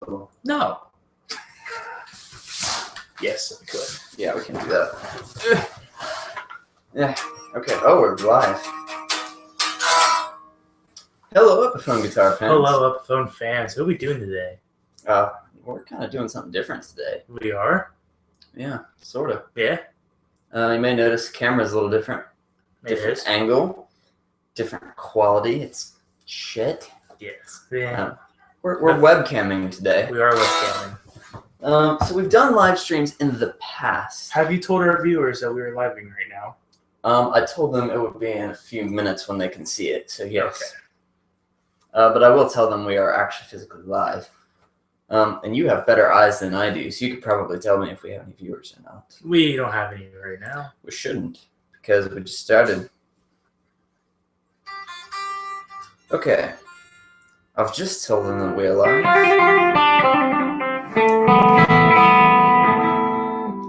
No. Yes, we could. Yeah, we can do that. Yeah. Okay. Oh, we're live. Hello, Epiphone Guitar Fans. Hello, Epiphone fans. What are we doing today? We're kind of doing something different today. We are? Yeah, sort of. Yeah? You may notice the camera's a little different. Different angle. Different quality. It's shit. Yes. Yeah. We're webcamming today. We are webcamming. So we've done live streams in the past. Have you told our viewers that we are living right now? I told them it would be in a few minutes when they can see it, so yes. Okay. But I will tell them we are actually physically live. And you have better eyes than I do, so you could probably tell me if we have any viewers or not. We don't have any right now. We shouldn't, because we just started. Okay. I've just told them that we are live.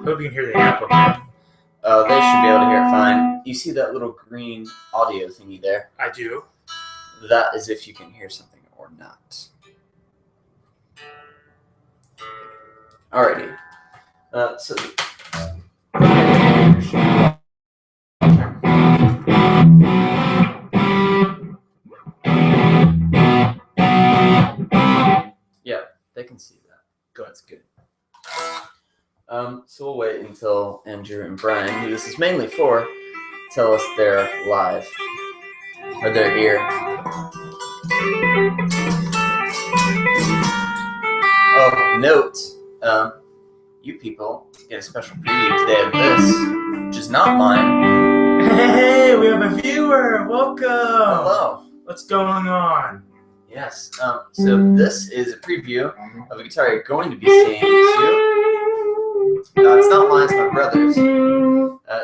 Hope you can hear the amp okay. They should be able to hear it fine. You see that little green audio thingy there? I do. That is if you can hear something or not. Alrighty. So... Yeah, they can see that. Good, that's good. So we'll wait until Andrew and Brian, who this is mainly for, tell us they're live. Or they're here. Oh, note, you people get a special preview today of this, which is not mine. Hey, we have a viewer! Welcome! Hello. What's going on? Yes, so this is a preview of a guitar you're going to be seeing soon. It's not mine, it's my brother's.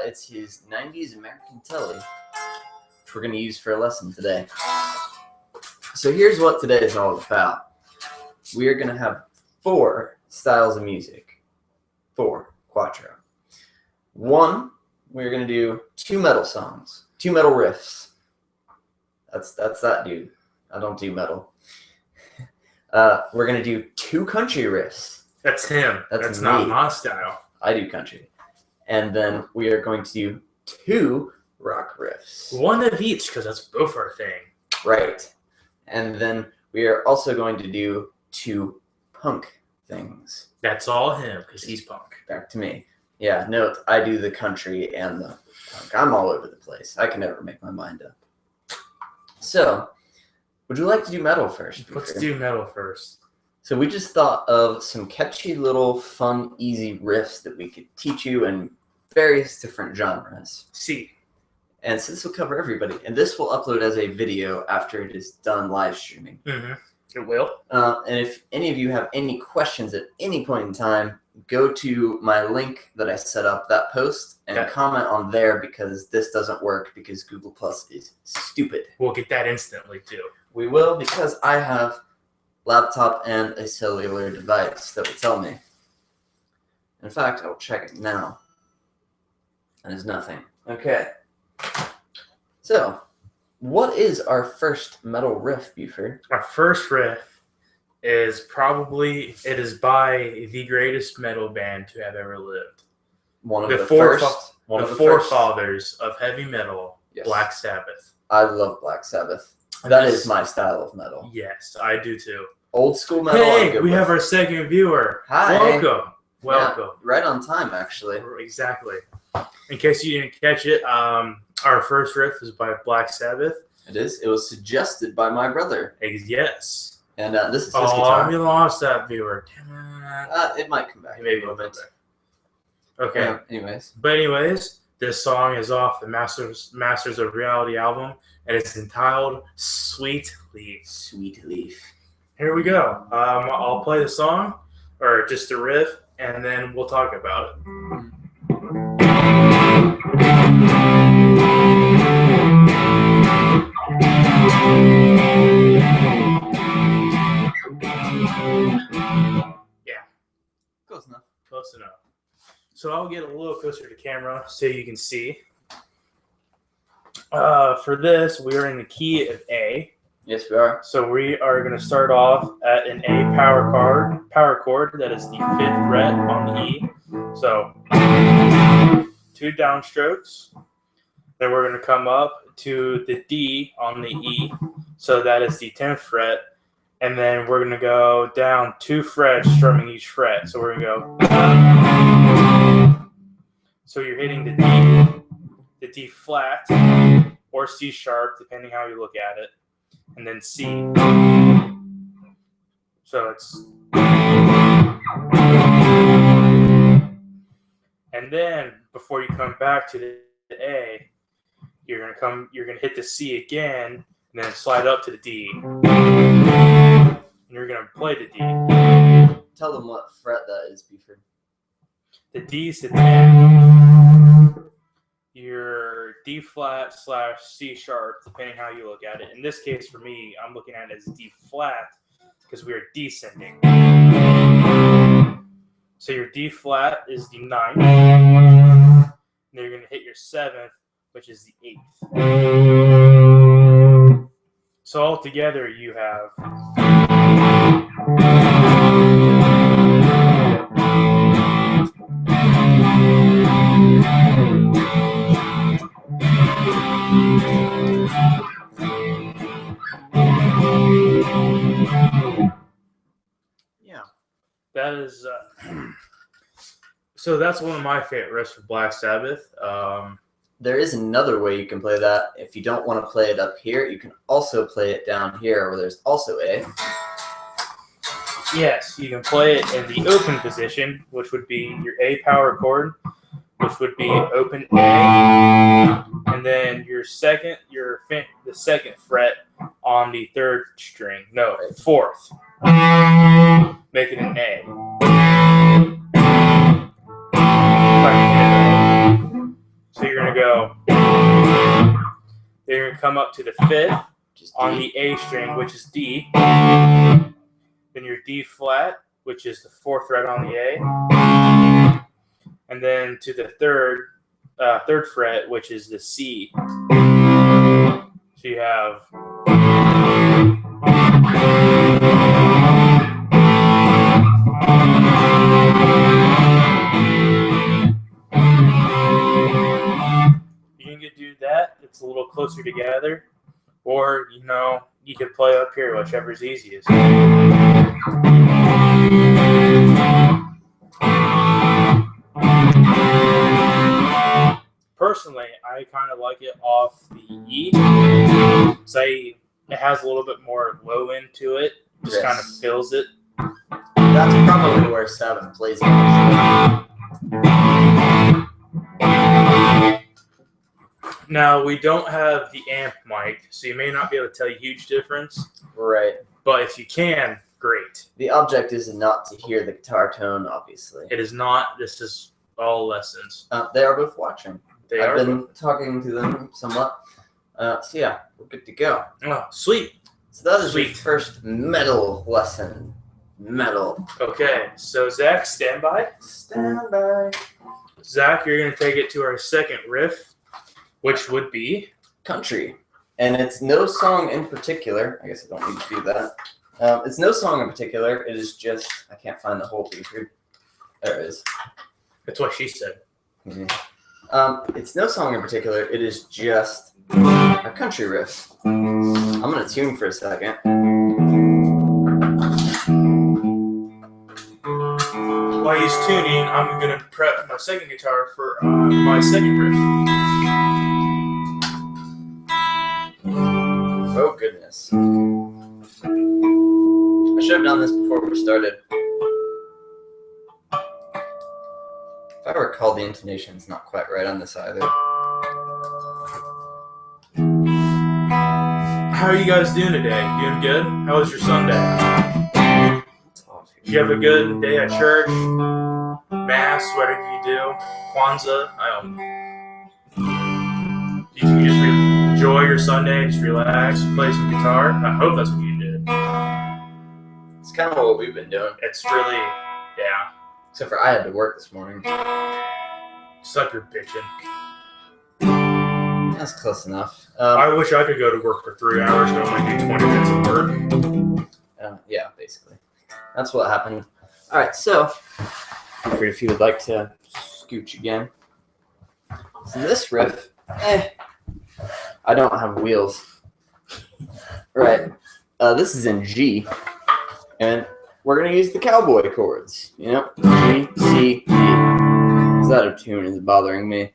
It's his 90s American Telly, which we're going to use for a lesson today. So here's what today is all about. We are going to have 4 styles of music. 4, quattro. 1, we're going to do 2 metal songs, 2 metal riffs. That's that dude. I don't do metal. We're going to do 2 country riffs. That's him. That's not my style. I do country. And then we are going to do 2 rock riffs. 1 of each, because that's both our thing. Right. And then we are also going to do 2 punk things. That's all him, because he's punk. Back to me. Yeah, note, I do the country and the punk. I'm all over the place. I can never make my mind up. So, would you like to do metal first? Let's do metal first. So we just thought of some catchy little fun, easy riffs that we could teach you in various different genres. See. And so this will cover everybody. And this will upload as a video after it is done live streaming. Mm-hmm. It will. And if any of you have any questions at any point in time, go to my link that I set up, that post, and comment on there, because this doesn't work because Google Plus is stupid. We'll get that instantly, too. We will, because I have laptop and a cellular device that will tell me. In fact, I will check it now. And there's nothing. Okay. So, what is our first metal riff, Buford? Our first riff is probably, it is by the greatest metal band to have ever lived. One of the forefathers of heavy metal, yes. Black Sabbath. I love Black Sabbath. That is my style of metal. Yes, I do too. Old school metal. Hey, we have our second viewer. Hi. Welcome. Yeah, right on time, actually. Exactly. In case you didn't catch it, our first riff is by Black Sabbath. It is. It was suggested by my brher. Yes. And this is his guitar. We lost that viewer. It might come back. Maybe a little bit. Okay. Anyways, this song is off the Masters of Reality album, and it's entitled Sweet Leaf. Sweet Leaf. Here we go. I'll play the song, or just the riff, and then we'll talk about it. Yeah. Close enough. Close enough. So I'll get a little closer to camera so you can see. For this, we're in the key of A. Yes, we are. So we are going to start off at an A power chord that is the 5th fret on the E. So 2 downstrokes. Then we're going to come up to the D on the E. So that is the 10th fret. And then we're going to go down 2 frets, strumming each fret. So we're going to go. So you're hitting the D flat or C sharp, depending how you look at it. And then C. So it's. And then before you come back to the A, you're gonna hit the C again, and then slide up to the D. And you're gonna play the D. Tell them what fret that is, Buford. The D is the 10th. Your D flat / C sharp, depending how you look at it. In this case, for me, I'm looking at it as D flat because we are descending. So your D flat is the 9th. And then you're going to hit your 7th, which is the 8th. So altogether, you have. Yeah. That is. So that's one of my favorite riffs for Black Sabbath. There is another way you can play that. If you don't want to play it up here, you can also play it down here where there's also A. Yes, you can play it in the open position, which would be your A power chord, which would be open A, and then the second fret on the 3rd string. No, 4th. Make it an A. So you're going to go, then you're going to come up to the 5th on the A string, which is D. Then your D flat, which is the 4th fret on the A. And then to the 3rd fret, which is the C. So you have. Do that, it's a little closer together, or you could play up here, whichever's easiest. Personally, I kind of like it off the E. Say it has a little bit more low end to it, just kind of fills it. That's probably where 7 plays it. Now, we don't have the amp mic, so you may not be able to tell a huge difference. Right. But if you can, great. The object is not to hear the guitar tone, obviously. It is not. This is all lessons. They are both watching. I've been both talking to them somewhat. So yeah, we're good to go. Oh, sweet. So that is your first metal lesson. Metal. Okay, so Zach, stand by. Stand by. Zach, you're going to take it to our second riff, which would be country. And it's no song in particular. I guess I don't need to do that. It's no song in particular. It is just, I can't find the whole feature. There it is. That's what she said. Mm-hmm. It's no song in particular. It is just a country riff. I'm going to tune for a second. While he's tuning, I'm going to prep my second guitar for my second riff. Oh, goodness. I should have done this before we started. If I recall, the intonation's not quite right on this either. How are you guys doing today? Doing good? How was your Sunday? Did you have a good day at church? Mass? What did you do? Kwanzaa? Did you just enjoy your Sunday? Just relax, play some guitar? I hope that's what you did. It's kind of what we've been doing. It's really, yeah. Except for I had to work this morning. Sucker bitching. That's close enough. I wish I could go to work for 3 hours and only do 20 minutes of work. Yeah, basically. That's what happened. All right, so feel free if you would like to scooch again. So this riff, I don't have wheels. Right. This is in G, and we're gonna use the cowboy chords. You know, G, C, D. It's out of tune is bothering me,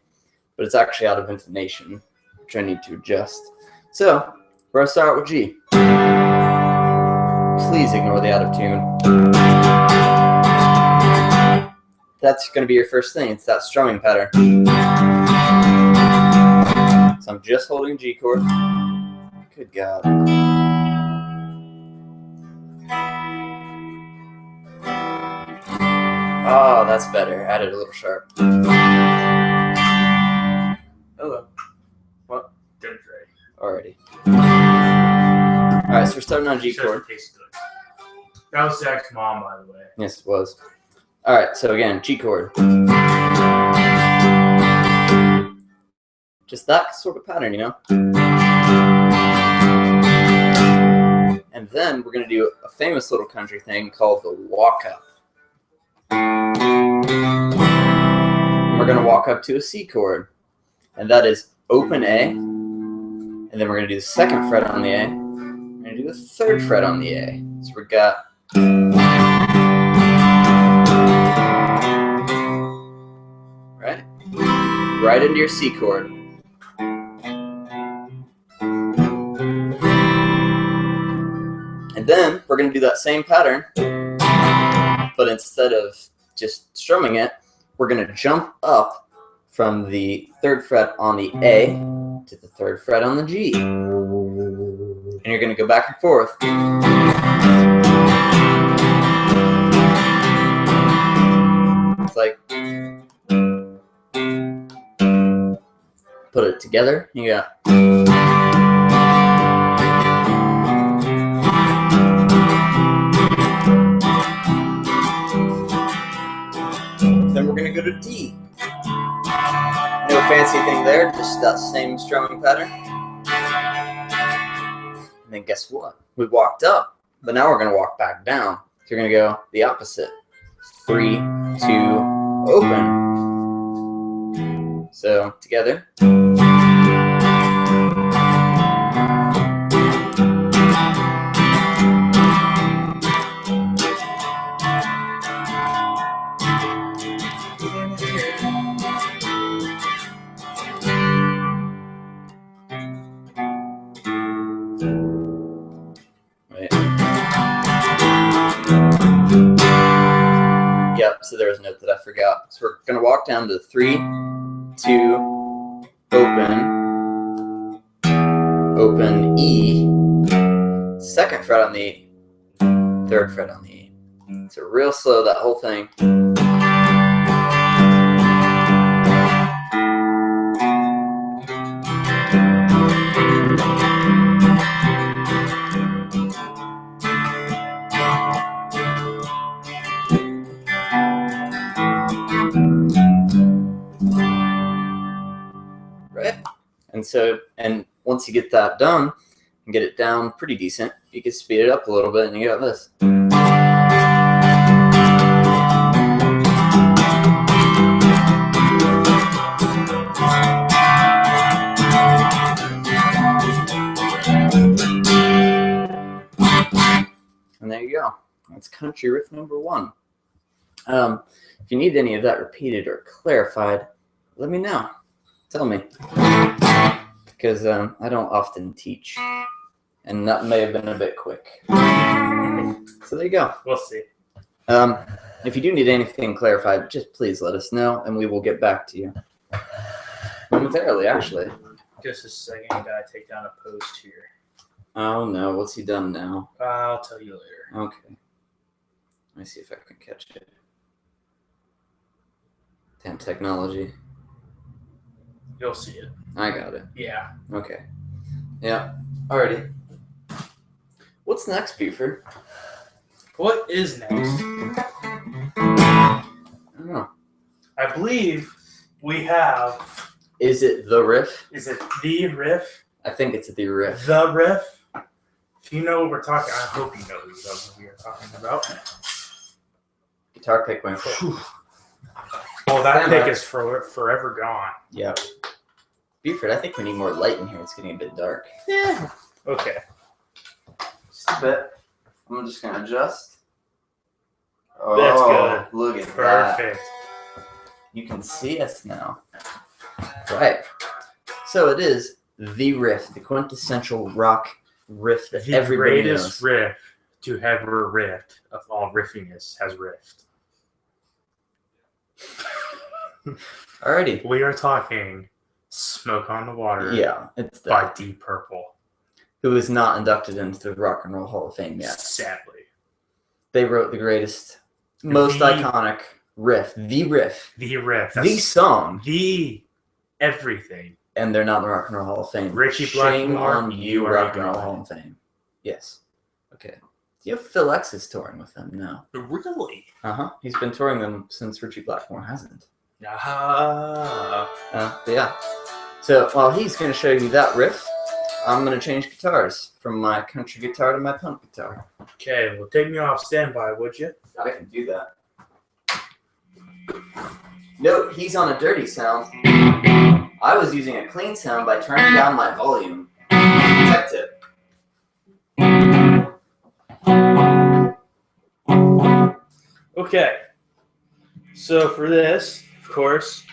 but it's actually out of intonation, which I need to adjust. So we're gonna start with G. Please ignore the out of tune. That's gonna be your first thing. It's that strumming pattern. So I'm just holding G chord. Good God. Oh, that's better. Added a little sharp. Hello. What? Dinner's ready. Alrighty. Alright, so we're starting on G chord. Tastes good. That was Zach's mom, by the way. Yes, it was. Alright, so again, G chord. Just that sort of pattern, you know? And then we're going to do a famous little country thing called the walk up. We're going to walk up to a C chord. And that is open A. And then we're going to do the 2nd fret on the A. We're going to do the 3rd fret on the A. So we've got... Right into your C chord. And then we're going to do that same pattern, but instead of just strumming it, we're going to jump up from the 3rd fret on the A to the 3rd fret on the G. And you're going to go back and forth. It's like, put it together, you got. Then we're going to go to D. No fancy thing there, just that same strumming pattern. And then guess what? We walked up, but now we're going to walk back down. So you're going to go the opposite. 3, 2, open. So together. Yep, so there was a note that I forgot. So we're going to walk down to 3, 2, open E, 2nd fret on the E, 3rd fret on the E. So real slow, that whole thing. And once you get that done and get it down pretty decent, you can speed it up a little bit and you got this. And there you go. That's country riff number 1. If you need any of that repeated or clarified, let me know. Tell me. Because I don't often teach, and that may have been a bit quick. So there you go. We'll see. If you do need anything clarified, just please let us know, and we will get back to you. Momentarily, actually. Just a second, I gotta take down a post here. Oh no, what's he done now? I'll tell you later. Okay. Let me see if I can catch it. Damn technology. You'll see it. I got it. Yeah. Okay. Yeah. Alrighty. What's next, Buford? What is next? I don't know. I believe we have Is it the riff? Is it the riff? I think it's the riff. The riff? If you know what we're talking, I hope you know what we are talking about. Guitar pick went quick. Well, that pick is forever gone. Yep. Buford, I think we need more light in here. It's getting a bit dark. Yeah. Okay. Just a bit. I'm just going to adjust. Oh, that's good. Look at Perfect. that. You can see us now. Right. So it is the riff, the quintessential rock riff that everybody knows. The greatest riff to ever riffed of all riffiness has riffed. Alrighty. We are talking Smoke on the Water. Yeah, it's by Deep Purple. Who is not inducted into the Rock and Roll Hall of Fame yet. Sadly. They wrote the greatest, most iconic riff. The riff. The riff. The song. The everything. And they're not in the Rock and Roll Hall of Fame. Richie Shame Blackmore, on you, Rock and Roll Hall of Fame. Yes. Okay. You have Phil X is touring with them now. Really? Uh-huh. He's been touring them since Richie Blackmore hasn't. Yeah. So while he's going to show you that riff, I'm going to change guitars from my country guitar to my punk guitar. Okay, well, take me off standby, would you? I can do that. Note, he's on a dirty sound. I was using a clean sound by turning down my volume. Tech tip. Okay. So for this, of course,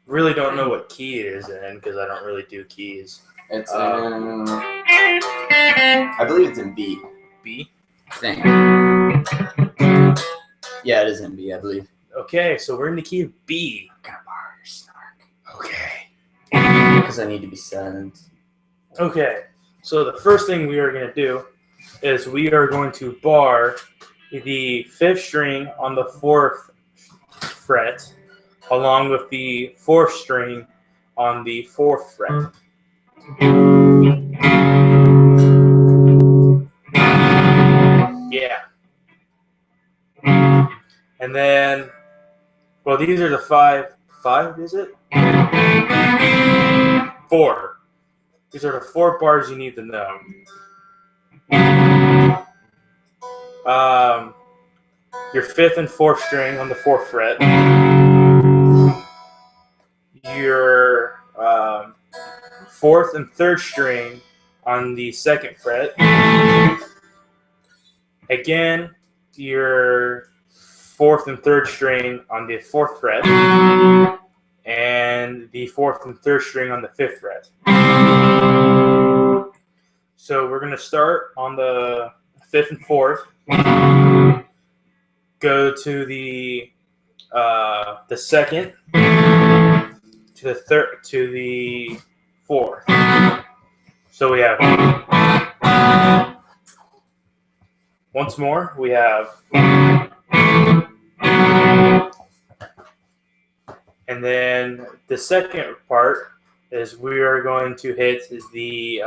really don't know what key it is in because I don't really do keys. It's in... I believe it's in B. B? I think. Yeah, it is in B, I believe. Okay, so we're in the key of B. I'm gonna borrow your snark. Okay. Because I need to be silent. Okay, so the first thing we are going to do is we are going to bar the 5th string on the 4th fret along with the 4th string on the 4th fret. Yeah. And then, well, these are the 5, is it? 4. These are the 4 bars you need to know. Your 5th and 4th string on the 4th fret. Your 4th and 3rd string on the 2nd fret. Again, your 4th and 3rd string on the 4th fret. And the 4th and 3rd string on the 5th fret. So we're going to start on the 5th and 4th. Go to the 2nd, to the 3rd, to the 4th. So we have once more. We have, and then the second part is we are going to hit the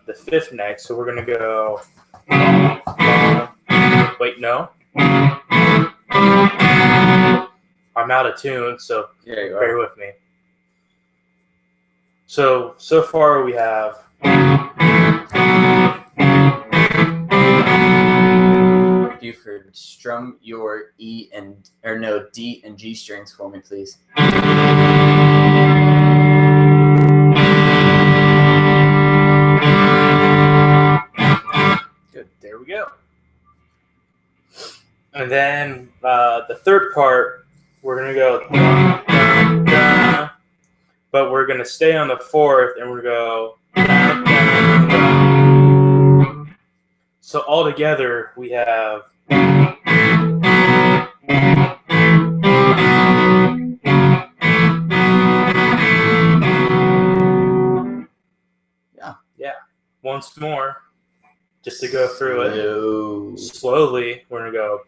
5th next. So we're going to go. Wait, no. I'm out of tune, so bear with me. So far we have. Buford, strum your D and G strings for me, please. Good. There we go. And then the third part, we're going to go, but we're going to stay on the 4th, and we're going to go. So all together, we have. Yeah. Once more. Just to go through it slowly, we're going to go.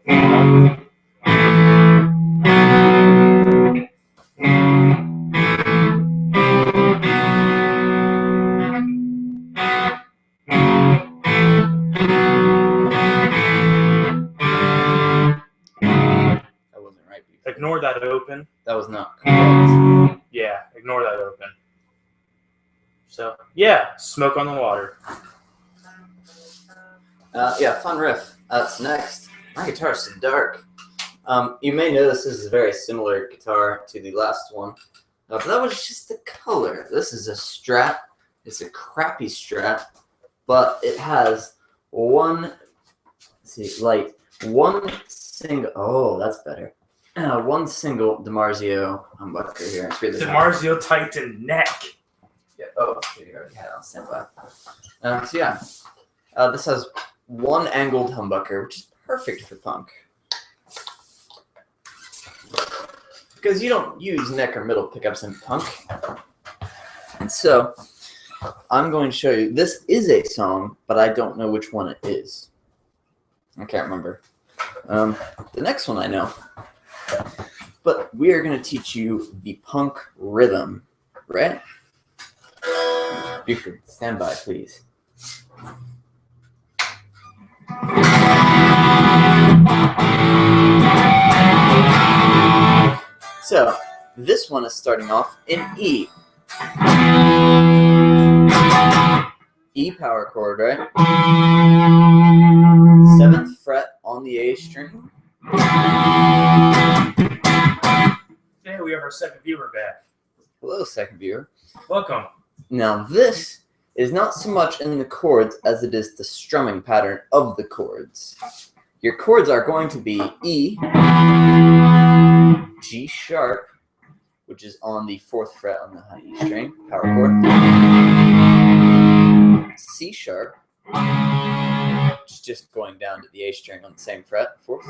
ignore that open. That was not correct. Yeah, ignore that open. So, yeah, Smoke on the Water. Yeah, fun riff. That's next. My guitar's so dark. You may notice this is a very similar guitar to the last one, but that was just the color. This is a Strat. It's a crappy Strat, but it has one single. Oh, that's better. One single DiMarzio humbucker here. DiMarzio Titan neck. Yeah. Oh, you already had it on standby. So yeah, this has one angled humbucker, which is perfect for punk. Because you don't use neck or middle pickups in punk. And so, I'm going to show you, this is a song, but I don't know which one it is. I can't remember. The next one I know. But we are going to teach you the punk rhythm, right? Buford, stand by, please. So, this one is starting off in E. E power chord, right? 7th fret on the A string. Hey, we have our second viewer back. Hello, second viewer. Welcome. Now, this is not so much in the chords as it is the strumming pattern of the chords. Your chords are going to be E, G sharp, which is on the 4th fret on the high E string, power chord, C sharp, which is just going down to the A string on the same fret, 4th.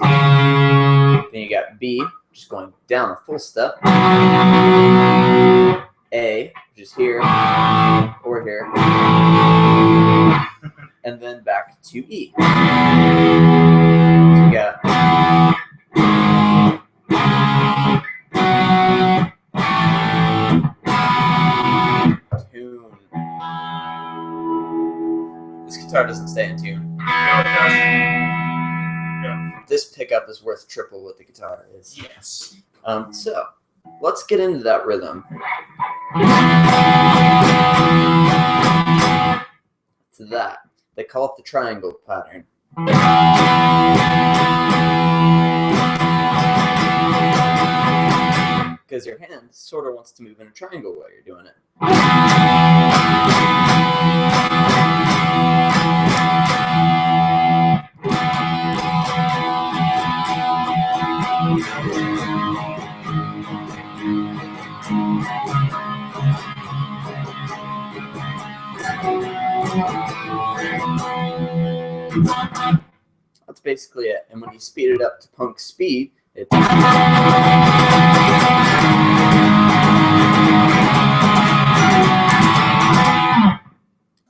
Then you got B, just going down a full step, A, which is here, or here, and then back to E. So you got tune. This guitar doesn't stay in tune. No, it doesn't. No. This pickup is worth triple what the guitar is. Yes. So, let's get into that rhythm. To that. They call it the triangle pattern. Because your hand sort of wants to move in a triangle while you're doing it. That's basically it. And when you speed it up to punk speed, it's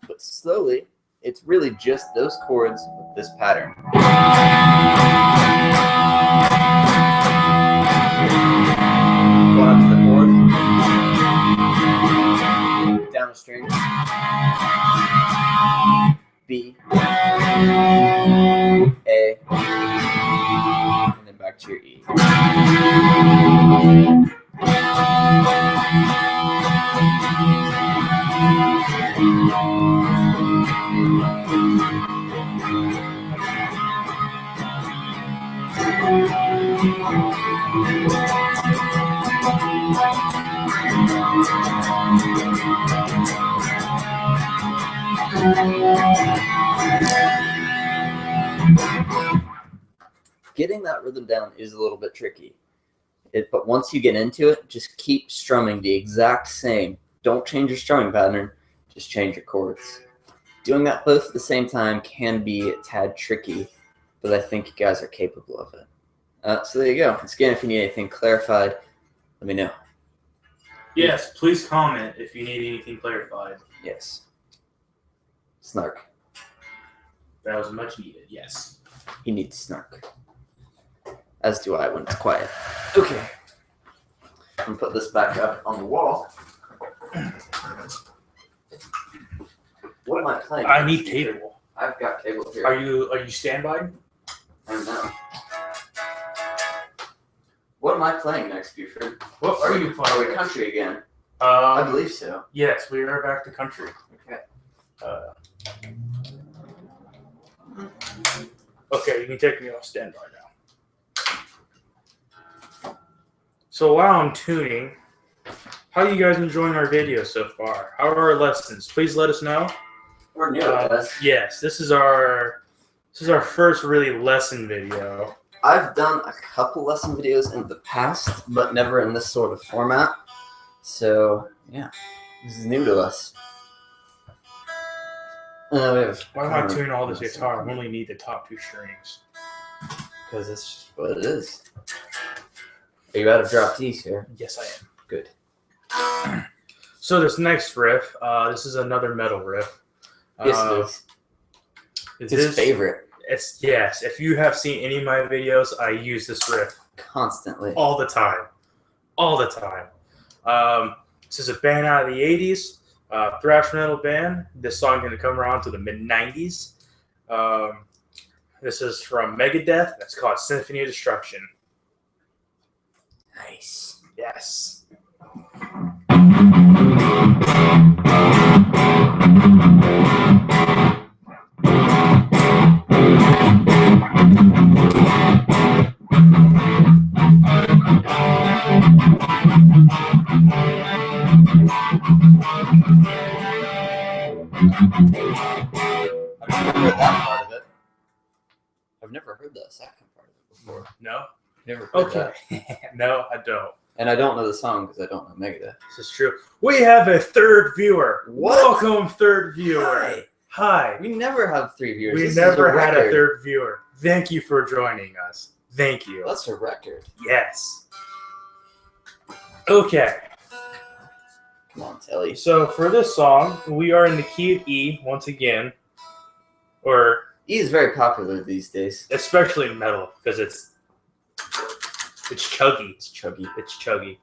but slowly, it's really just those chords with this pattern. Going up to the 4th, down a string, B, A, and then back to your E. Getting that rhythm down is a little bit tricky. But once you get into it, just keep strumming the exact same. Don't change your strumming pattern, just change your chords. Doing that both at the same time can be a tad tricky, but I think you guys are capable of it. So there you go. Once again, if you need anything clarified, let me know. Yes, please comment if you need anything clarified. Yes. Snark. That was much needed, yes. You need to snark. As do I when it's quiet. Okay. I'm going to put this back up on the wall. What am I playing? I need cable. I've got cable here. Are you standby? I don't know. What am I playing next, Buford? What are you playing? Are we country again? I believe so. Yes, we are back to country. Okay. Okay, you can take me off standby now. So while I'm tuning, how are you guys enjoying our videos so far? How are our lessons? Please let us know. We're new at this. Yes, this is our first really lesson video. I've done a couple lesson videos in the past, but never in this sort of format. So, yeah, this is new to us. We have Why am I tuning all this guitar? I only need the top 2 strings. Because it's just what it is. Are you out of drop D's here? Yes, I am. Good. So this next riff, this is another metal riff. Yes, it is. It's his favorite. Yes. If you have seen any of my videos, I use this riff Constantly. all the time. All the time. This is a band out of the 80s, thrash metal band. This song is going to come around to the mid-90s. This is from Megadeth. It's called Symphony of Destruction. Nice. Yes. I've never heard that second part of it before. No? Never heard that. No, I don't. And I don't know the song because I don't know Megadeth. This is true. We have a third viewer. What? Welcome, third viewer. Hi. We never have 3 viewers. We This never is a had a record. third viewer. Thank you for joining us. Thank you. That's a record. Yes. Okay. Come on, Telly. So for this song, we are in the key of E once again. Or E is very popular these days. especially in metal, because it's chuggy. It's chuggy. It's chuggy.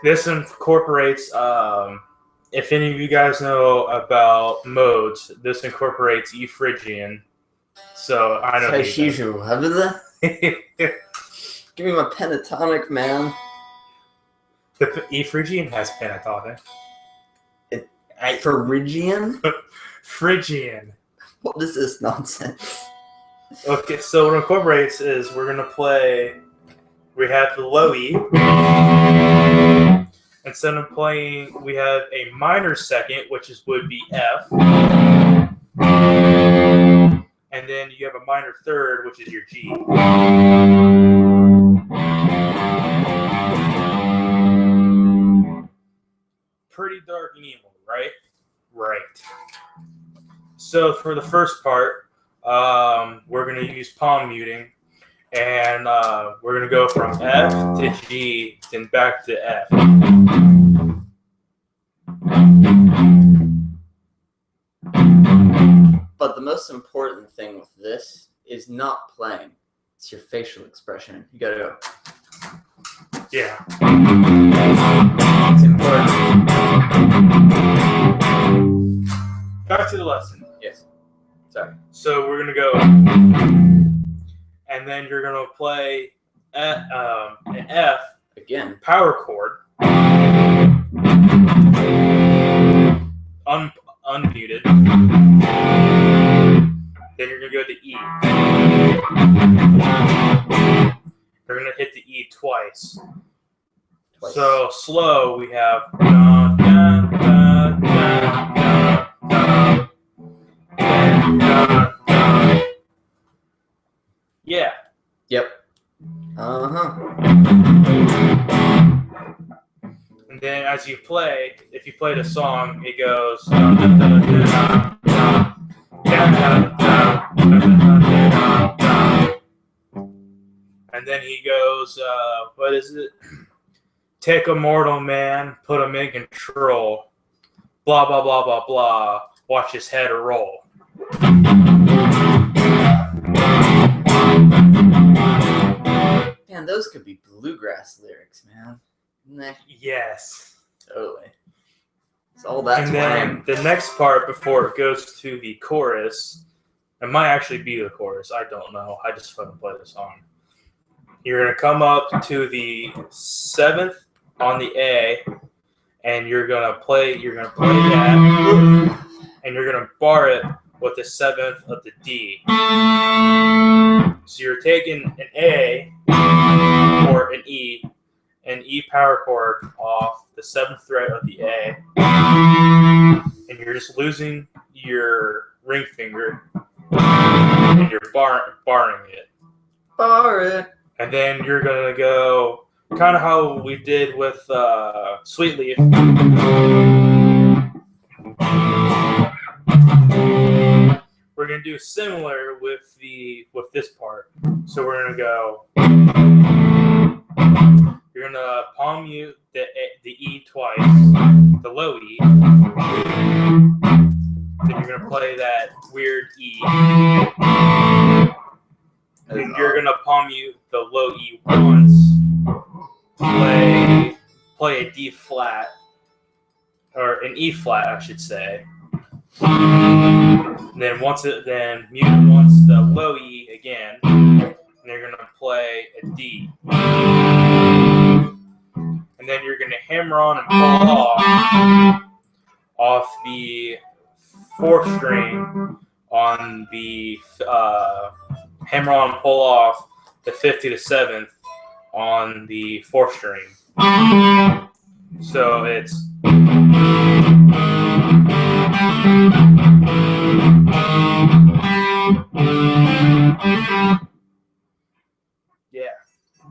This incorporates, if any of you guys know about modes, this incorporates E Phrygian. So I know. Give me my pentatonic, man. The E Phrygian has pentatonic. Phrygian? Phrygian. What is this nonsense? Okay, so what it incorporates is we're gonna play. We have the low E. Instead of playing, we have a minor second, which would be F, and then you have a minor third, which is your G. Pretty dark and evil, right? Right. So for the first part, we're going to use palm muting, and we're going to go from F to G, then back to F. But the most important thing with this is not playing. It's your facial expression. You gotta go. Yeah. It's important. Back to the lesson. Yes. Sorry. So we're going to go, and then you're going to play an F Again. power chord, unmuted. Then you're going to go to E. You're going to hit the E twice. So slow, we have dun, dun, dun, dun, dun, dun, dun, dun, dun. Yeah. Yep. Uh-huh. And then as you play, if you play the song, it goes dun, dun, dun, dun, dun, dun, dun, dun, dun, dun, dun, dun. And then he goes, what is it? Take a mortal man, put him in control. Blah, blah, blah, blah, blah. Watch his head roll. Man, those could be bluegrass lyrics, man. Nah, Yes. totally. It's all that And then the next part before it goes to the chorus, it might actually be the chorus. I don't know. I just fucking play the song. You're gonna come up to the 7th on the A, and you're gonna play that, and you're gonna bar it with the 7th of the D. So you're taking an A or an E power chord off the 7th fret of the A, and you're just losing your ring finger, and you're barring it. Bar it. And then you're gonna go kind of how we did with Sweet Leaf. We're gonna do similar with this part. So we're gonna go. You're gonna palm mute the E twice, the low E. Then you're gonna play that weird E. And you're gonna palm mute the low E once. Play a D flat, or an E flat, I should say. And then mute it once the low E again. And you're gonna play a D. And then you're gonna hammer on and pull off the 4th string on the hammer on and pull off the 5th to the 7th on the 4th string. So it's yeah.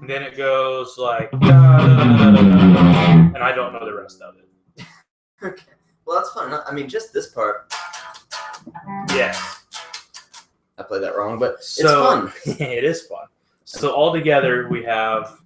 And then it goes like da, da, da, da, da, da, and I don't know the rest of it. Okay. Well, that's fun. I mean, just this part. Yeah. I played that wrong, but it's So, fun. It is fun. So all together we have.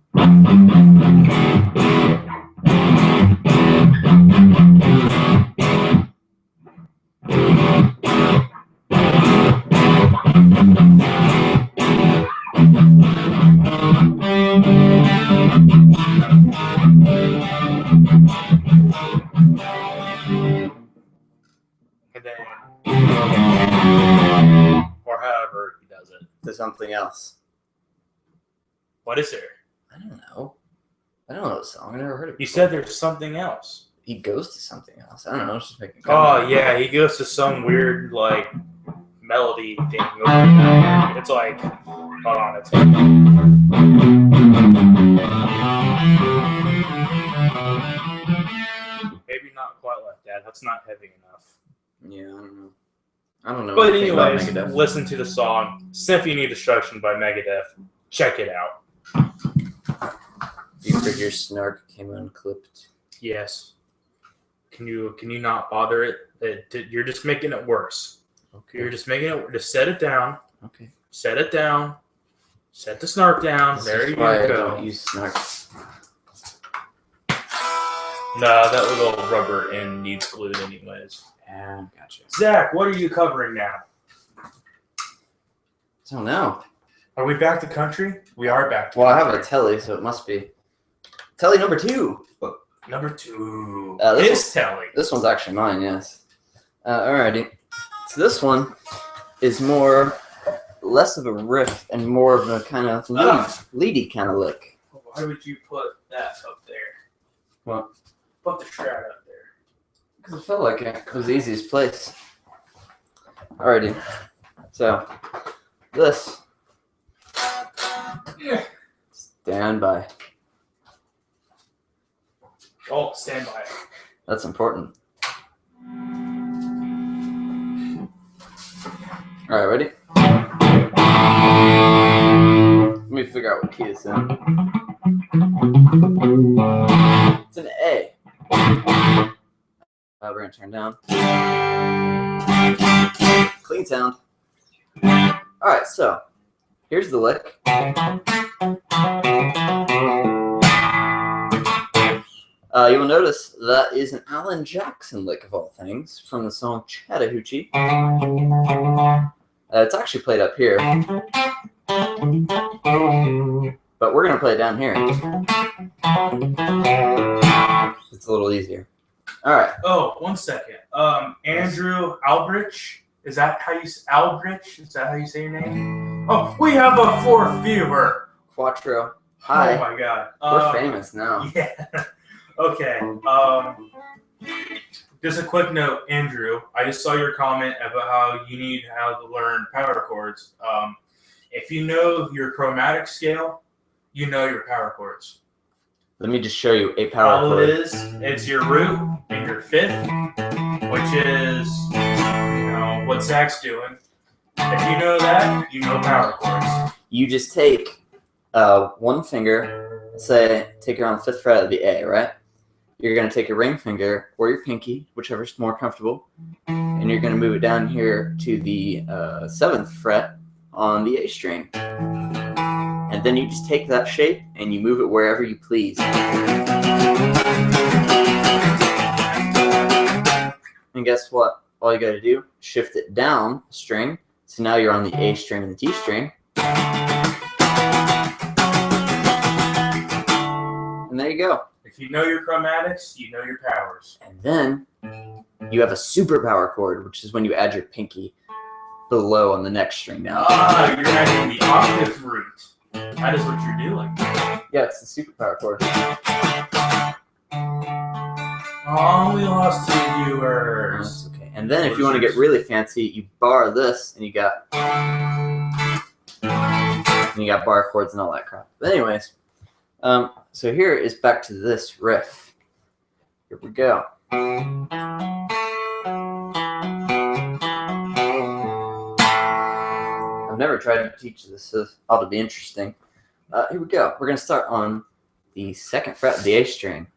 And then, or however he does it. To something else. What is there? I don't know. I don't know the song. I never heard it. You said there's something else. He goes to something else. I don't know. It's just making. Oh yeah, he goes to some weird like melody thing. It's like, hold on, it's like, maybe not quite like that. That's not heavy enough. Yeah, I don't know. But anything about anyways, Megadeth. listen to the song "Symphony of Destruction" by Megadeth. Check it out. You figure Snark came unclipped. Yes. Can you not bother it? You're just making it worse. Okay. You're just making it. Just set it down. Okay. Set it down. Set the snark down. This There is you why I go. don't use Snark. Nah, that little rubber end needs glued anyways. Yeah, gotcha. Zach, what are you covering now? I don't know. Are we back to country? We are back to Well, I country. have a telly, so it must be telly number 2. Number 2. This His telly. This one's actually mine, yes. Alrighty. So this one is less of a riff and more of a kind of leady kind of lick. Why would you put that up there? What? Put the Strat up there. Because I felt like it was the easiest place. Alrighty. So, this. Stand by. Oh, stand by. That's important. Alright, ready? Let me figure out what key it's in. It's an A. We're going to turn down. Clean sound. Alright, so here's the lick. You will notice that is an Alan Jackson lick of all things from the song Chattahoochee. It's actually played up here, but we're going to play it down here. It's a little easier. All right. Oh, 1 second. Andrew Albrecht. Is that how you say Albrecht? Is that how you say your name? Oh, we have a 4th viewer. Quattro. Oh Hi. my God. We're famous now. Yeah. Okay. Just a quick note, Andrew. I just saw your comment about how you need how to learn power chords. If you know your chromatic scale, you know your power chords. Let me just show you a power All chord. it is, it's your root and your fifth, which is, what Zach's doing. If you know that, you know power chords. You just take one finger, say, take it on the 5th fret of the A, right? You're going to take your ring finger or your pinky, whichever's more comfortable, and you're going to move it down here to the 7th fret on the A string. And then you just take that shape and you move it wherever you please. And guess what? All you got to do, shift it down a string. So now you're on the A string and the D string. And there you go. If you know your chromatics, you know your powers. And then you have a super power chord, which is when you add your pinky below on the next string now. Ah, you're adding the octave root. That is what you're doing. Yeah, it's the super power chord. Oh, we lost 2 viewers. That's okay. And then if you want to get really fancy, you bar this and you got bar chords and all that crap. But anyways, so here is back to this riff. Here we go. I've never tried to teach this, so this ought to be interesting. Here we go. We're going to start on the 2nd fret of the A string,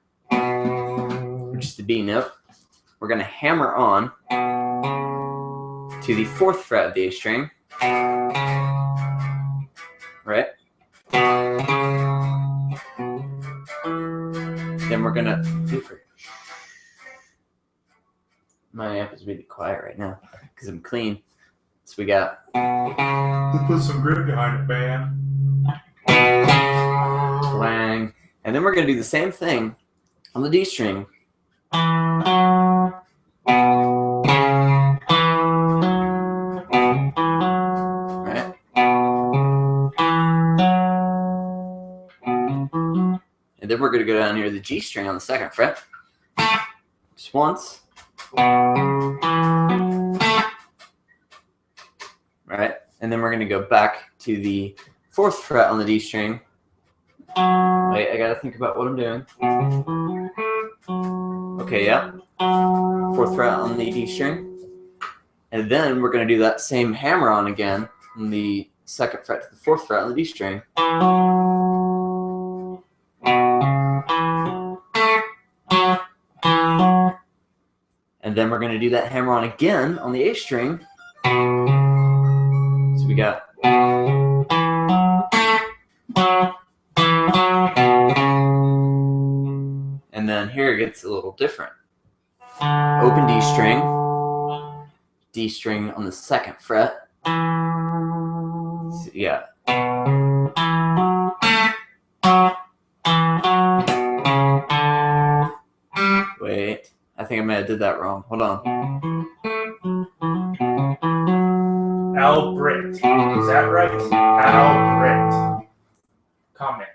which is the B note. We're going to hammer on to the 4th fret of the A string, right? Then we're going to do for my amp is really quiet right now because I'm clean. So we got. Put some grip behind it, man. Twang. And then we're going to do the same thing on the D string. Right? And then we're going to go down here to the G string on the 2nd fret. Just once. Right? And then we're going to go back to the 4th fret on the D string. Wait, I got to think about what I'm doing. Okay, yeah. 4th fret on the D string. And then we're going to do that same hammer on again on the 2nd fret to the 4th fret on the D string. And then we're going to do that hammer on again on the A string. So we got. And then here it gets a little different. Open D string on the 2nd fret. So, yeah. Wait, I think I may have did that wrong. Hold on. Albrecht. Is that right? Albrecht. Comment.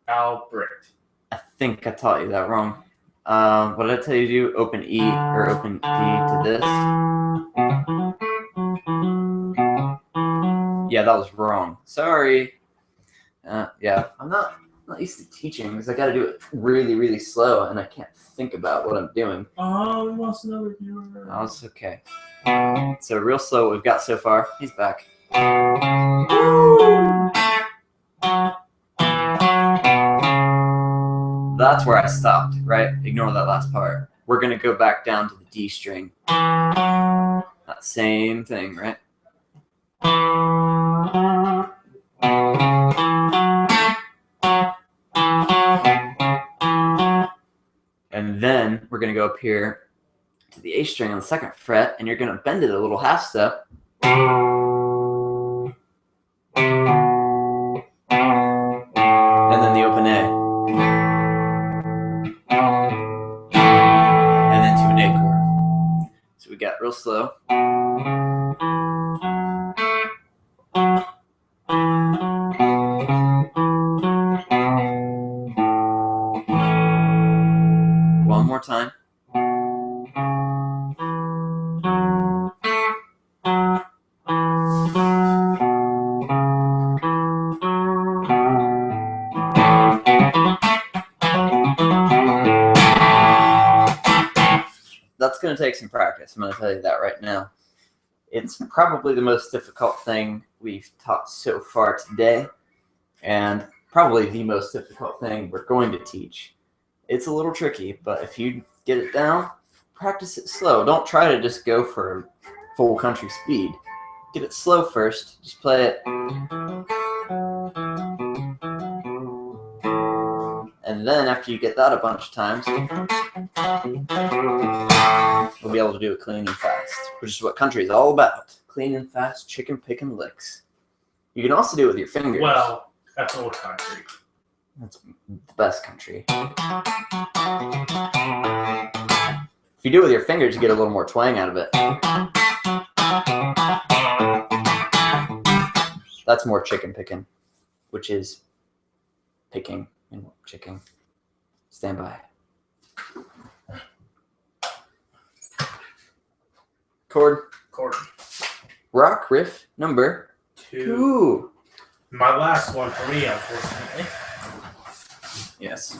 Albrecht. I think I taught you that wrong. What did I tell you to do? Open E or open D to this? Yeah, that was wrong. Sorry. Yeah, I'm not used to teaching because I got to do it really, really slow, and I can't think about what I'm doing. Oh, we lost another viewer. Oh, it's okay. So real slow what we've got so far. He's back. That's where I stopped, right? Ignore that last part. We're going to go back down to the D string. That same thing, right? And then we're going to go up here to the A string on the 2nd fret, and you're going to bend it a little half step. And then the open A. And then to an A chord. So we got real slow. going to take some practice. I'm going to tell you that right now. It's probably the most difficult thing we've taught so far today, and probably the most difficult thing we're going to teach. It's a little tricky, but if you get it down, practice it slow. Don't try to just go for full country speed. Get it slow first. Just play it. And then after you get that a bunch of times, we'll be able to do it clean and fast, which is what country is all about. Clean and fast, chicken picking licks. You can also do it with your fingers. Well, that's old country. That's the best country. If you do it with your fingers, you get a little more twang out of it. That's more chicken picking, which is picking and chicken. Stand by. Chord. Rock riff number 2. My last one for me, unfortunately. Yes.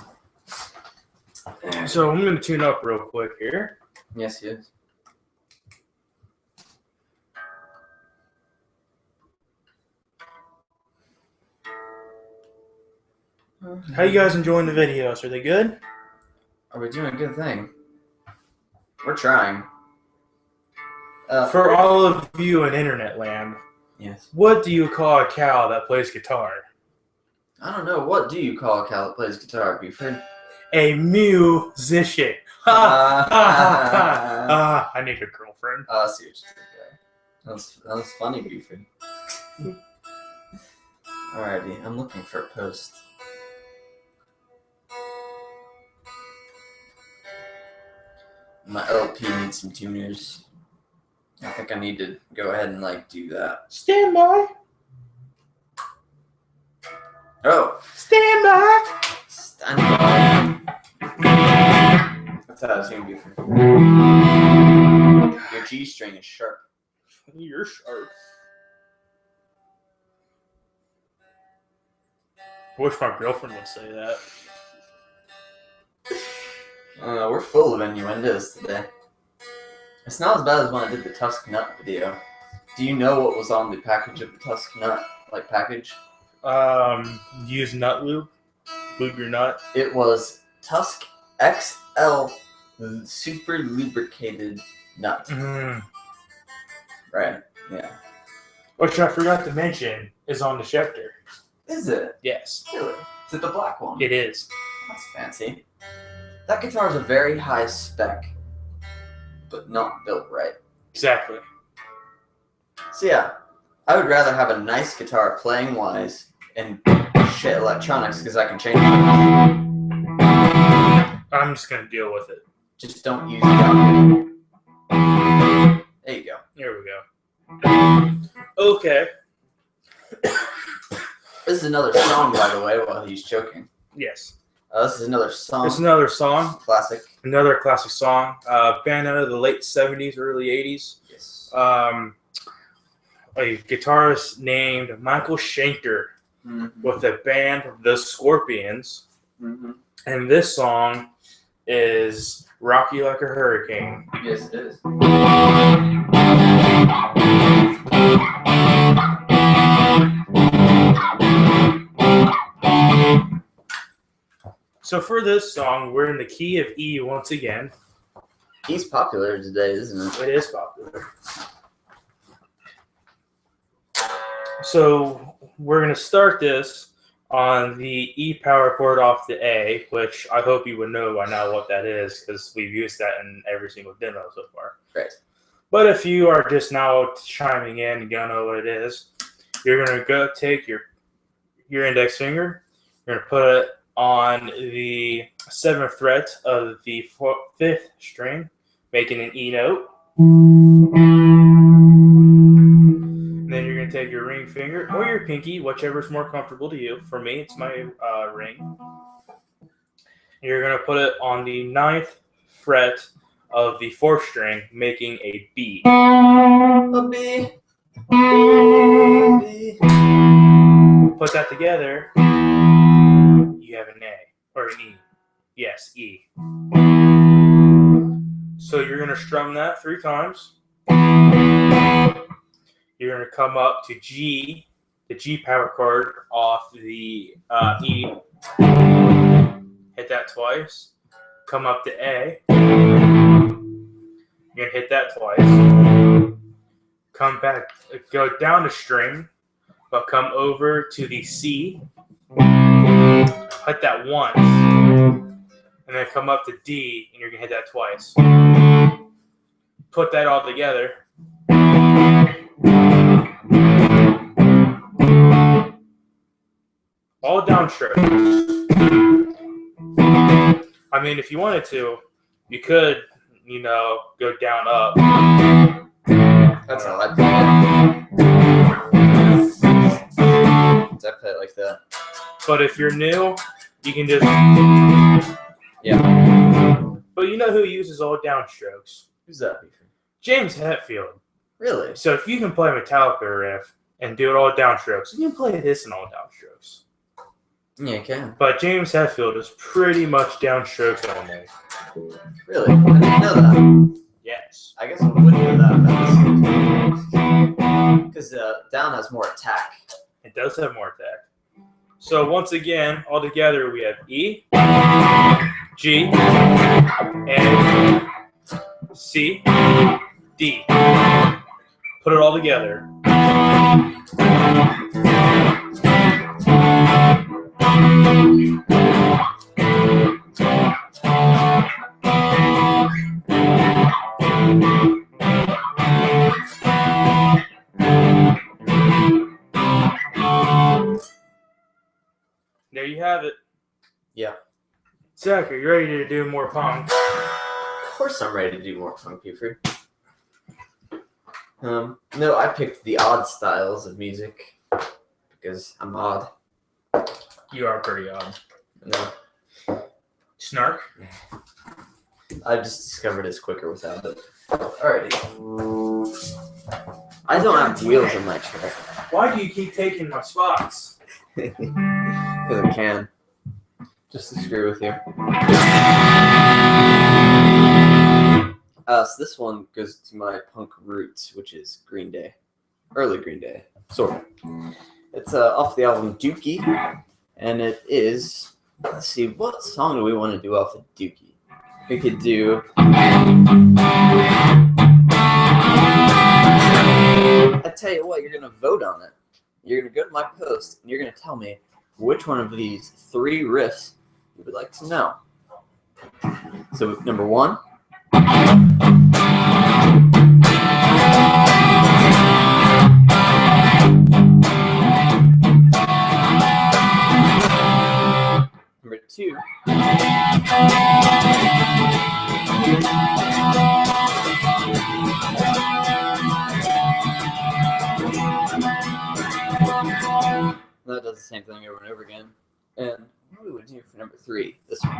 So I'm going to tune up real quick here. Yes. How you guys enjoying the videos? Are they good? Are we doing a good thing? We're trying. For all of you in internet land, yes. What do you call a cow that plays guitar? I don't know. What do you call a cow that plays guitar, Buford? A musician. I need a girlfriend. I see what you did there. That was funny, Buford. Alrighty, I'm looking for a post. My LP needs some tuners. I think I need to go ahead and do that. Stand by. Oh! Stand by. Stand by. That's how I was going to be for. Your G string is sharp. You're sharp. I wish my girlfriend would say that. We're full of innuendos today. It's not as bad as when I did the Tusk Nut video. Do you know what was on the package of the Tusk Nut? Package? Use nut lube. Lube your nut. It was Tusk XL super lubricated nut. Right, yeah. Which I forgot to mention is on the Schecter. Is it? Yes. Really? Is it the black one? It is. That's fancy. That guitar is a very high spec, but not built right. Exactly. So yeah, I would rather have a nice guitar playing wise and shit electronics because I can change it. I'm just going to deal with it. Just don't use the There you go. Here we go. Okay. This is another song, by the way, while he's choking. Yes. This is another song. It's another song. Classic. Another classic song. Band out of the late 70s, early 80s. Yes. A guitarist named Michael Schenker with the band The Scorpions. And this song is Rock You Like a Hurricane. Yes, it is. So for this song, we're in the key of E once again. He's popular today, isn't it? It is popular. So we're going to start this on the E power chord off the A, which I hope you would know by now what that is because we've used that in every single demo so far. Right. But if you are just now chiming in and you don't know what it is, you're going to go take your index finger, you're going to put it on the 7th fret of the 5th string, making an E note. And then you're going to take your ring finger or your pinky, whichever is more comfortable to you. For me, it's my ring. You're going to put it on the 9th fret of the 4th string, making a B. A B. B. Put that together, you have an A, or an E. Yes, E. So you're going to strum that 3 times. You're going to come up to G, the G power chord off the E. Hit that twice. Come up to A. You're going to hit that twice. Come back, go down a string, but come over to the C. Hit that once. And then come up to D, and you're going to hit that twice. Put that all together. All downstrokes. I mean, if you wanted to, you could, go down, up. That's how I play it. I play it like that. But if you're new, you can just... Yeah. But you know who uses all downstrokes? Who's that? James Hetfield. Really? So if you can play Metallica riff and do it all downstrokes, you can play this in all downstrokes. Yeah, you can. But James Hetfield is pretty much downstrokes only. Really? I didn't know that. Yes. I guess I wouldn't know that because down has more attack. It does have more attack. So once again, all together we have E, G, A, C, D. Put it all together. There you have it. Yeah. Zach, are you ready to do more punk? Of course I'm ready to do more funk, Buford. No, I picked the odd styles of music because I'm odd. You are pretty odd. No, Snark? I just discovered it's quicker without it. Alrighty. I don't have wheels on my track. Why do you keep taking my spots? Because I can. Just to screw with you. So this one goes to my punk roots, which is Green Day. Early Green Day. Sort of. It's off the album Dookie. And it is... Let's see, what song do we want to do off of Dookie? We could do... I tell you what, you're going to vote on it. You're going to go to my post, and you're going to tell me which one of these 3 riffs you would like to know. So, number 1. Number 2. That does the same thing over and over again. And what do we do for number 3? This one.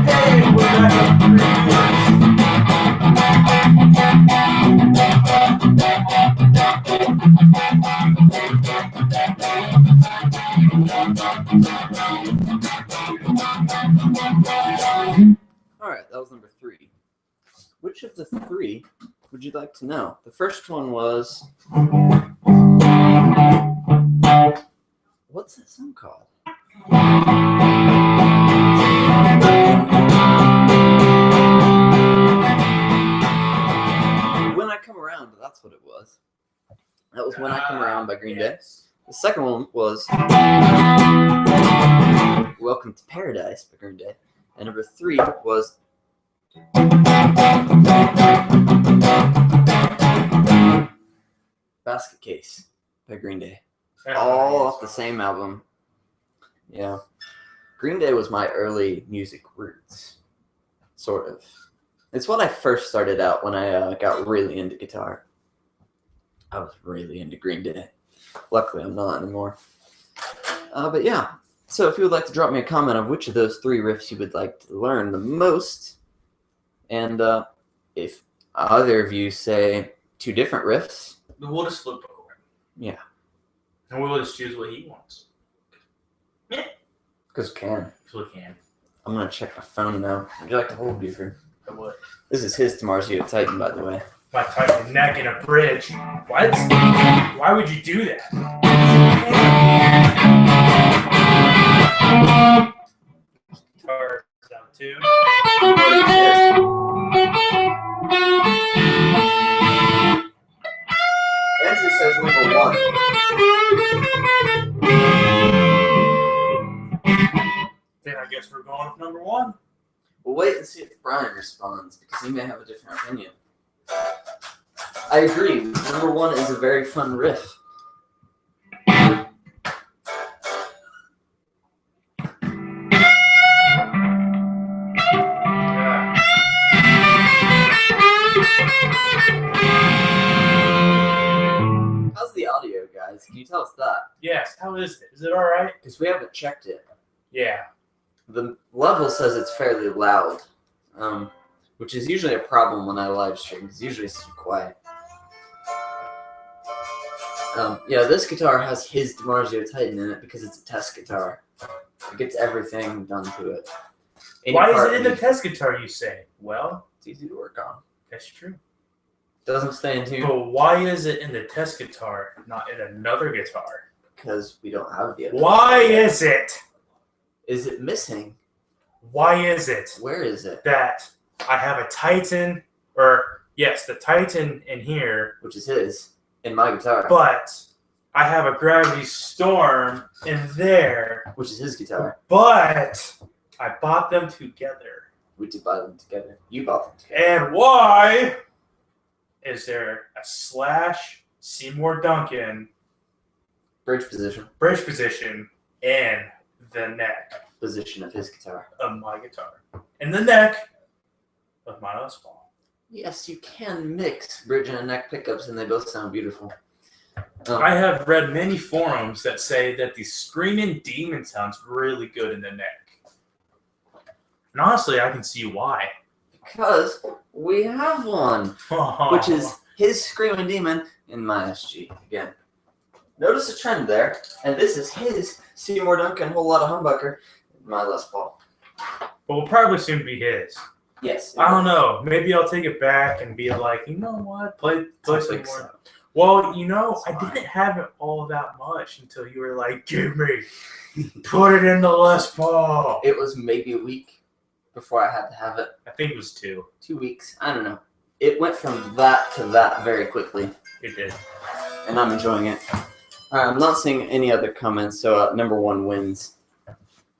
Hey, we're back Alright, that was number 3. Which of the 3 would you like to know? The first one was... What's that song called? When I Come Around, that's what it was. That was When I Come Around by Green Day. The second one was Welcome to Paradise by Green Day. And number 3 was Basket Case by Green Day. All off the same album. Yeah. Green Day was my early music roots. Sort of. It's when I first started out when I got really into guitar. I was really into Green Day. Luckily, I'm not anymore. But yeah. So if you would like to drop me a comment of which of those 3 riffs you would like to learn the most, and if either of you say 2 different riffs, we'll just flip a coin. Yeah. And we'll just choose what he wants. Yeah. Because we can. Because we can. I'm gonna check my phone now. Would you like to hold, Buford? I would. This is his Demarcio Titan, by the way. My Titan neck in a bridge. What? Why would you do that? Guitar sound too. Andrew says number 1. Then I guess we're going with number 1. We'll wait and see if Brian responds, because he may have a different opinion. I agree. Number 1 is a very fun riff. How's the audio, guys? Can you tell us that? Yes, how is it? Is it alright? Because we haven't checked it. Yeah. The level says it's fairly loud, which is usually a problem when I live stream, because usually it's too quiet. Yeah, this guitar has his Demarcio Titan in it because it's a test guitar. It gets everything done to it. Why is it in the test guitar, you say? Well, it's easy to work on. That's true. Doesn't stay in tune. But why is it in the test guitar, not in another guitar? Because we don't have the other. Why is it? Is it missing? Why is it? Where is it? That I have a Titan, or yes, the Titan in here, which is his, in my guitar. But I have a Gravity Storm in there, which is his guitar. But I bought them together. We did buy them together. You bought them together. And why is there a slash Seymour Duncan bridge position in the neck position of his guitar? Of my guitar. In the neck of my Les Paul. Yes, you can mix bridge and neck pickups, and they both sound beautiful. I have read many forums that say that the Screaming Demon sounds really good in the neck. And honestly, I can see why. Because we have one, which is his Screaming Demon in my SG. Again, notice a trend there, and this is his Seymour Duncan Whole Lot of Humbucker in my Les Paul. But will probably soon be his. Yes. I don't know. Maybe I'll take it back and be like, you know what? Play some more. Well, you know, I didn't have it all that much until you were like, give me, put it in the Les Paul. It was maybe a week before I had to have it. I think it was 2. 2 weeks. I don't know. It went from that to that very quickly. It did. And I'm enjoying it. All right, I'm not seeing any other comments, so number 1 wins.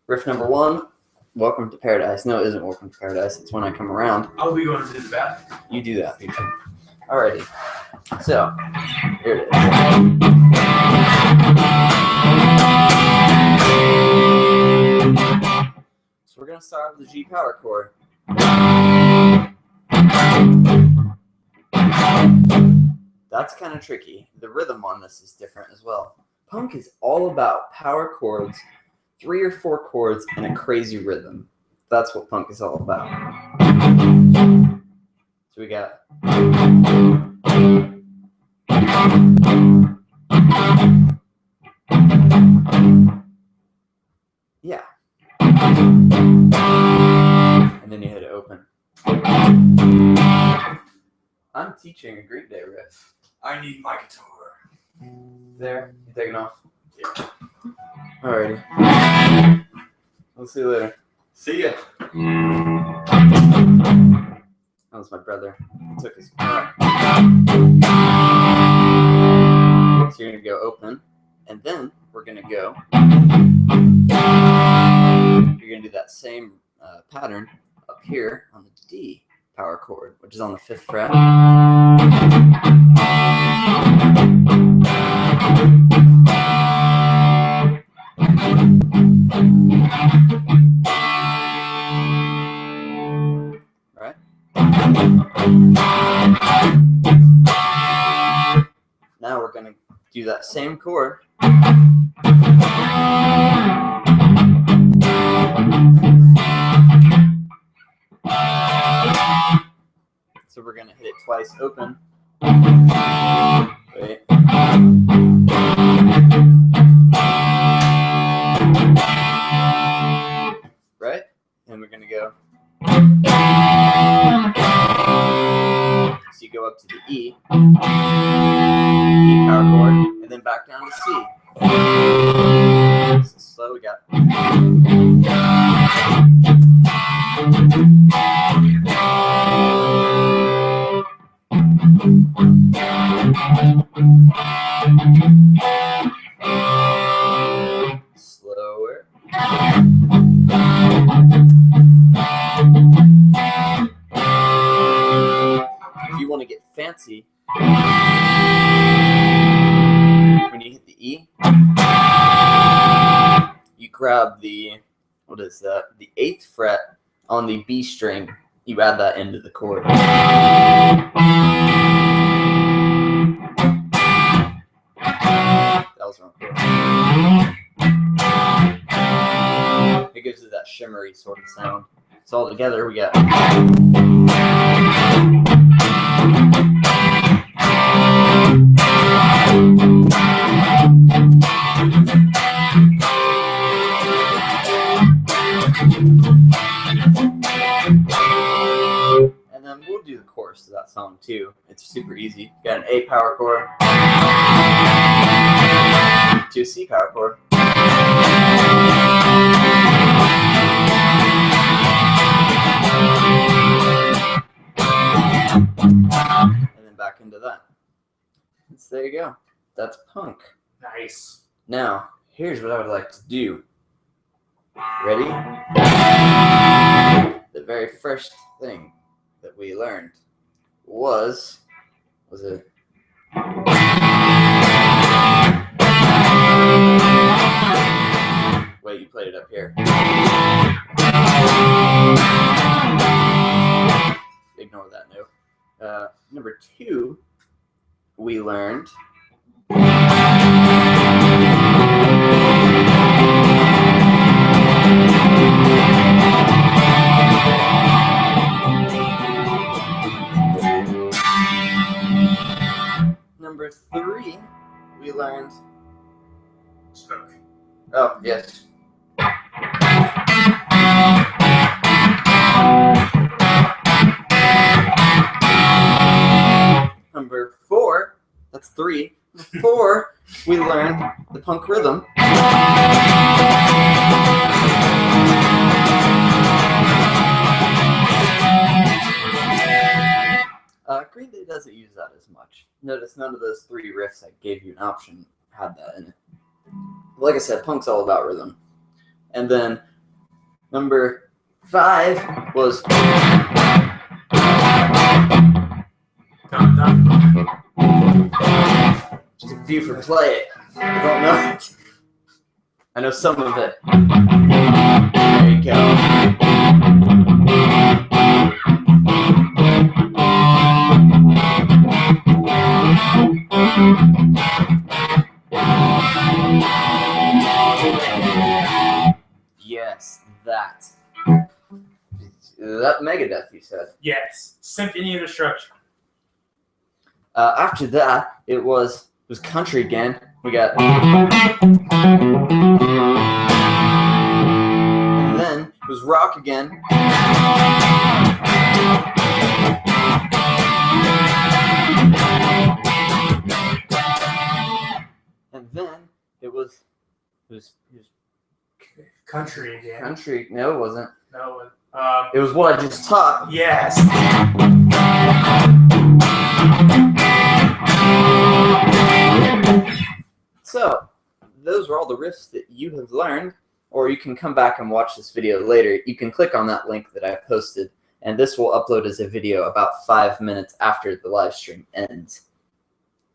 Riff number 1, Welcome to Paradise. No, it isn't Welcome to Paradise. It's When I Come Around. I'll be going to do the bathroom. You do that, people. Alrighty. So, here it is. So we're going to start with the G power chord. That's kind of tricky. The rhythm on this is different as well. Punk is all about power chords, 3 or 4 chords, and a crazy rhythm. That's what punk is all about. So we got... Yeah. And then you hit it open. I'm teaching a Greek Day riff. I need my guitar. There, you taking off? Yeah. Alrighty. We'll see you later. See ya. That was my brother. He took his guitar. So you're gonna go open, and then we're gonna go. You're gonna do that same pattern up here on the D power chord, which is on the 5th fret. Right? Now we're gonna do that same chord. So we're gonna hit it twice open. Wait. Right? And we're E, E power chord, and then back down to C. So slow, we got. Slower. If you want to get fancy, when you hit the E, you grab the, what is that? The 8th fret on the B string. You add that into the chord. That was wrong chord. It gives it that shimmery sort of sound. So all together we got. And then we'll do the chorus of that song too. It's super easy. You got an A power chord to a C power chord. And then back into that. So there you go. That's punk. Nice. Now, here's what I would like to do. Ready? The very first thing that we learned was it? Wait, you played it up here. Ignore that note. Number 2, we learned Number 3, we learned Smoke. Oh, yes. Number 4, that's 3. 4, we learned the punk rhythm. Green Day doesn't use that as much. Notice none of those 3 riffs I gave you an option had that in it. Like I said, punk's all about rhythm. And then number 5 was just a few for play it. I don't know it. I know some of it. There you go. Yes, that. That Megadeth, you said. Yes. Symphony of Destruction. After that, it was country again. We got. And then it was rock again. And then it was Country again. country. No, it wasn't. No. It was what I just taught. Yes. So, those were all the riffs that you have learned, or you can come back and watch this video later. You can click on that link that I posted, and this will upload as a video about 5 minutes after the live stream ends.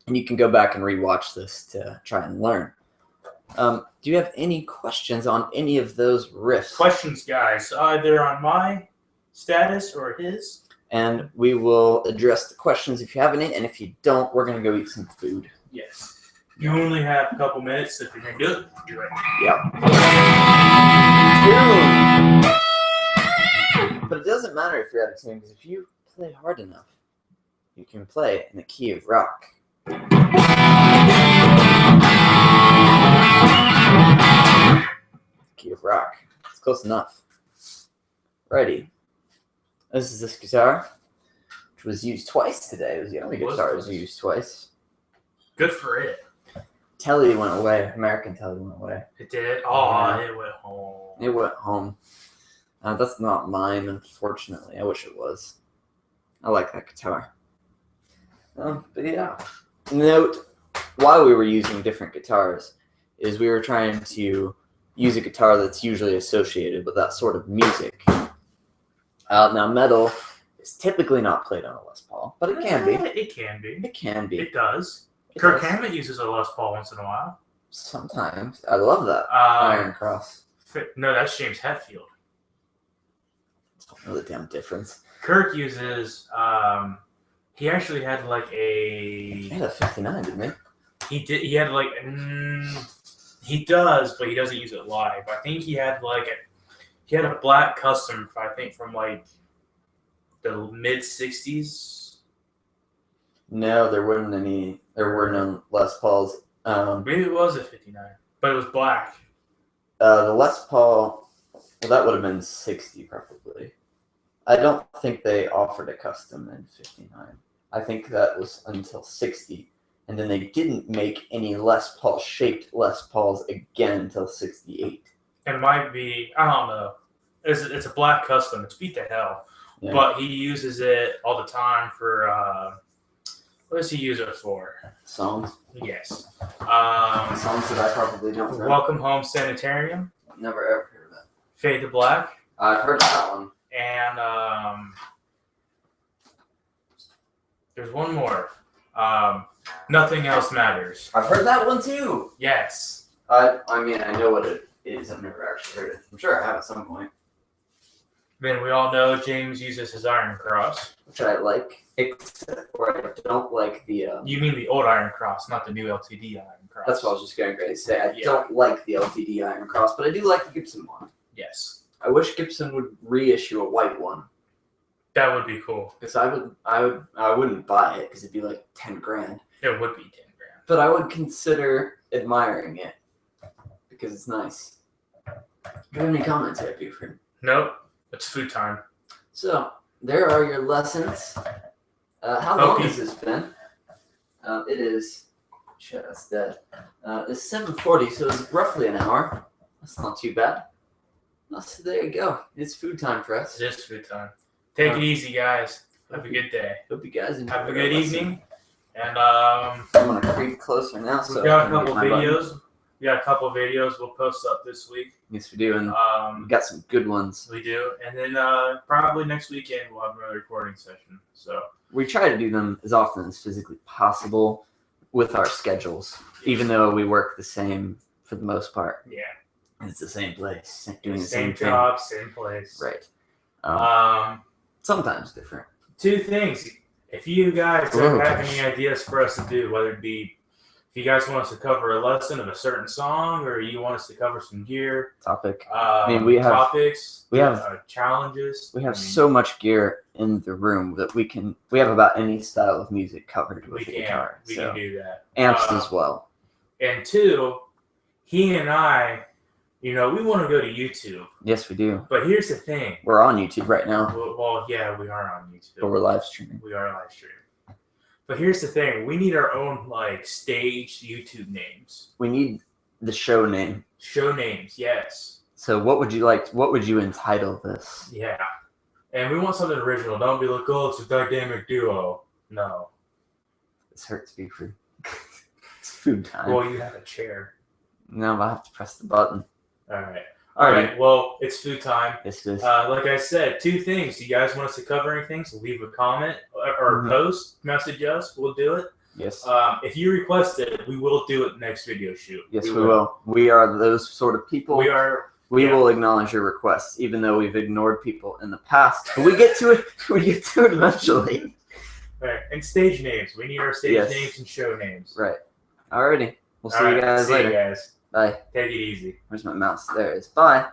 And you can go back and rewatch this to try and learn. Do you have any questions on any of those riffs? Questions, guys, either on my status or his. And we will address the questions if you have any, and if you don't, we're going to go eat some food. Yes. You only have a couple minutes. If you're going to do it, do it. Yep. But it doesn't matter if you're out of tune, because if you play hard enough, you can play in the key of rock. Key of rock. It's close enough. Righty. This is this guitar. which was used twice today. It was the only guitar that was used twice. Good for it. Telly went away. American Telly went away. It did? Oh, it went home. It went home. That's not mine, unfortunately. I wish it was. I like that guitar. But yeah. Note, while we were using different guitars, is we were trying to use a guitar that's usually associated with that sort of music. Now, metal is typically not played on a Les Paul, but it can be. It can be. It can be. It does. It Kirk does. Hammett uses a Les Paul once in a while. Sometimes. I love that. Iron Cross. No, that's James Hetfield. I don't know the damn difference. Kirk uses, he actually had like He had a 59, didn't he? He did. He had like, he does, but he doesn't use it live. I think he had like he had a black custom, I think from like the mid '60s. No, there weren't any. There were no Les Pauls. Maybe it was a 59, but it was black. The Les Paul, well, that would have been 60 probably. I don't think they offered a custom in 59. I think that was until 60. And then they didn't make any Les Paul shaped Les Pauls again until 68. It might be, I don't know. It's a black custom. It's beat to hell. Yeah. But he uses it all the time for, what does he use it for? Songs? Yes. Songs that I probably don't know. Welcome Home Sanitarium. Never ever heard of that. Fade to Black. I've heard of that one. And there's one more. Nothing Else Matters. I've heard that one too. Yes. I mean, I know what it is. I've never actually heard it. I'm sure I have at some point. Then we all know James uses his Iron Cross. Which I like, except for I don't like the... You mean the old Iron Cross, not the new LTD Iron Cross. That's what I was just going to say. I don't like the LTD Iron Cross, but I do like the Gibson one. Yes. I wish Gibson would reissue a white one. That would be cool. Because I wouldn't buy it because it'd be like 10 grand. It would be 10 grand. But I would consider admiring it because it's nice. Do you have any comments here, Buford? Nope. It's food time. So, there are your lessons. How long has this been? It is... Shit, that's dead. It's 7:40, so it's roughly an hour. That's not too bad. So there you go. It's food time for us. It is food time. Take it easy, guys. Have a good day. Hope you guys enjoy. Have a good evening. And I'm gonna creep closer now. So we got a couple videos. We got a couple videos we'll post up this week. Yes, we do, and we got some good ones. We do, and then probably next weekend we'll have another recording session. So we try to do them as often as physically possible with our schedules, even though we work the same for the most part. Yeah, and it's the same place, doing the same thing. job, same place. Right. Sometimes different. Two things. If you guys have any ideas for us to do, whether it be if you guys want us to cover a lesson of a certain song, or you want us to cover some gear topic. I mean, we have topics. We have challenges. We have so much gear in the room that we have about any style of music covered with the guitar. We can do that. Amps as well. And two, he and I, we want to go to YouTube. Yes, we do. But here's the thing. We're on YouTube right now. Well, yeah, we are on YouTube. But we're live streaming. We are live streaming. But here's the thing. We need our own, stage YouTube names. We need the show name. Show names, yes. So what would you like? What would you entitle this? Yeah. And we want something original. Don't be like, oh, it's a dynamic duo. No. This hurts Buford. It's food time. Well, you have a chair. No, but I have to press the button. All right. Well, it's food time. Yes, it is. Like I said, two things. Do you guys want us to cover anything? So leave a comment or post, message us. We'll do it. Yes. If you request it, we will do it next video shoot. Yes, we will. We are those sort of people. We are. We will acknowledge your requests, even though we've ignored people in the past. But we get to it. We get to it eventually. Right. And stage names. We need our stage names and show names. Right. Alrighty. We'll see you guys later. See you guys. Bye. Take it easy. Where's my mouse? There it is. Bye.